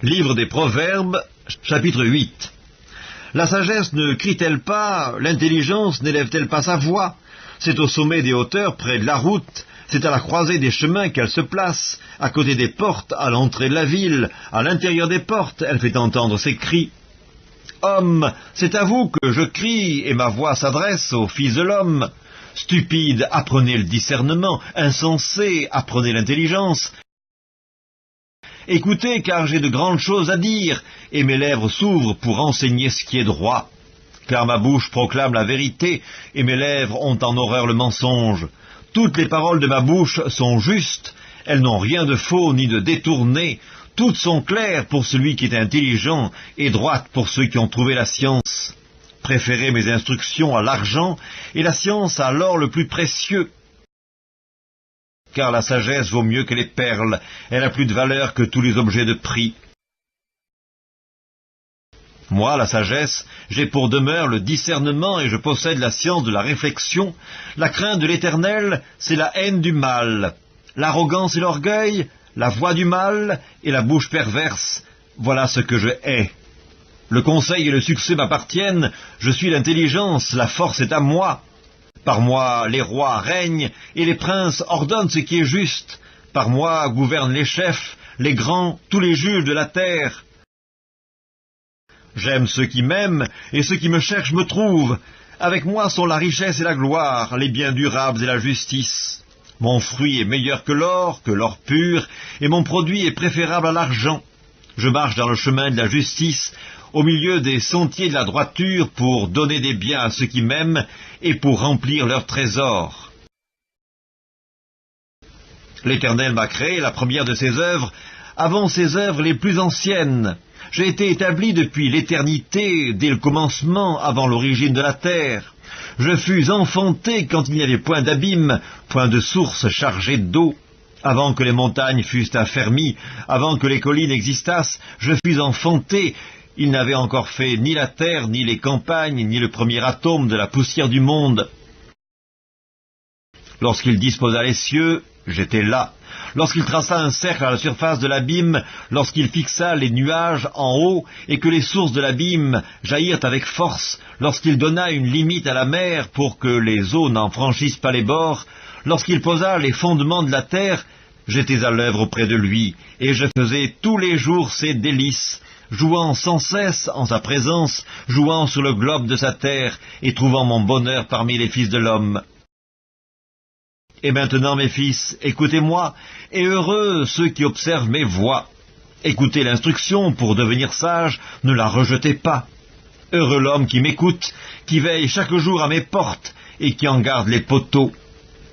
Livre des Proverbes, chapitre 8. La sagesse ne crie-t-elle pas, l'intelligence n'élève-t-elle pas sa voix? C'est au sommet des hauteurs, près de la route, c'est à la croisée des chemins qu'elle se place, à côté des portes, à l'entrée de la ville, à l'intérieur des portes, elle fait entendre ses cris. Homme, c'est à vous que je crie, et ma voix s'adresse aux fils de l'homme. Stupide, apprenez le discernement, insensé, apprenez l'intelligence. Écoutez, car j'ai de grandes choses à dire, et mes lèvres s'ouvrent pour enseigner ce qui est droit. Car ma bouche proclame la vérité, et mes lèvres ont en horreur le mensonge. Toutes les paroles de ma bouche sont justes, elles n'ont rien de faux ni de détourné. Toutes sont claires pour celui qui est intelligent, et droites pour ceux qui ont trouvé la science. Préférez mes instructions à l'argent, et la science à l'or le plus précieux. Car la sagesse vaut mieux que les perles, elle a plus de valeur que tous les objets de prix. Moi, la sagesse, j'ai pour demeure le discernement et je possède la science de la réflexion. La crainte de l'Éternel, c'est la haine du mal. L'arrogance et l'orgueil, la voix du mal et la bouche perverse, voilà ce que je hais. Le conseil et le succès m'appartiennent, je suis l'intelligence, la force est à moi. Par moi, les rois règnent, et les princes ordonnent ce qui est juste. Par moi gouvernent les chefs, les grands, tous les juges de la terre. J'aime ceux qui m'aiment, et ceux qui me cherchent me trouvent. Avec moi sont la richesse et la gloire, les biens durables et la justice. Mon fruit est meilleur que l'or pur, et mon produit est préférable à l'argent. Je marche dans le chemin de la justice, au milieu des sentiers de la droiture, pour donner des biens à ceux qui m'aiment, et pour remplir leurs trésors. L'Éternel m'a créé, la première de ses œuvres, avant ses œuvres les plus anciennes. J'ai été établi depuis l'éternité, dès le commencement, avant l'origine de la terre. Je fus enfanté quand il n'y avait point d'abîme, point de source chargée d'eau. Avant que les montagnes fussent affermies, avant que les collines existassent, je fus enfanté. Il n'avait encore fait ni la terre, ni les campagnes, ni le premier atome de la poussière du monde. Lorsqu'il disposa les cieux, j'étais là. Lorsqu'il traça un cercle à la surface de l'abîme, lorsqu'il fixa les nuages en haut, et que les sources de l'abîme jaillirent avec force, lorsqu'il donna une limite à la mer pour que les eaux n'en franchissent pas les bords, lorsqu'il posa les fondements de la terre, j'étais à l'œuvre auprès de lui, et je faisais tous les jours ses délices, jouant sans cesse en sa présence, jouant sur le globe de sa terre, et trouvant mon bonheur parmi les fils de l'homme. Et maintenant, mes fils, écoutez-moi, et heureux ceux qui observent mes voies. Écoutez l'instruction pour devenir sage, ne la rejetez pas. Heureux l'homme qui m'écoute, qui veille chaque jour à mes portes, et qui en garde les poteaux.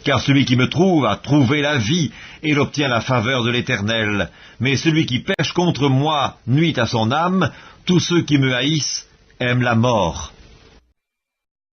Car celui qui me trouve a trouvé la vie, et il obtient la faveur de l'Éternel. Mais celui qui pèche contre moi nuit à son âme, tous ceux qui me haïssent aiment la mort.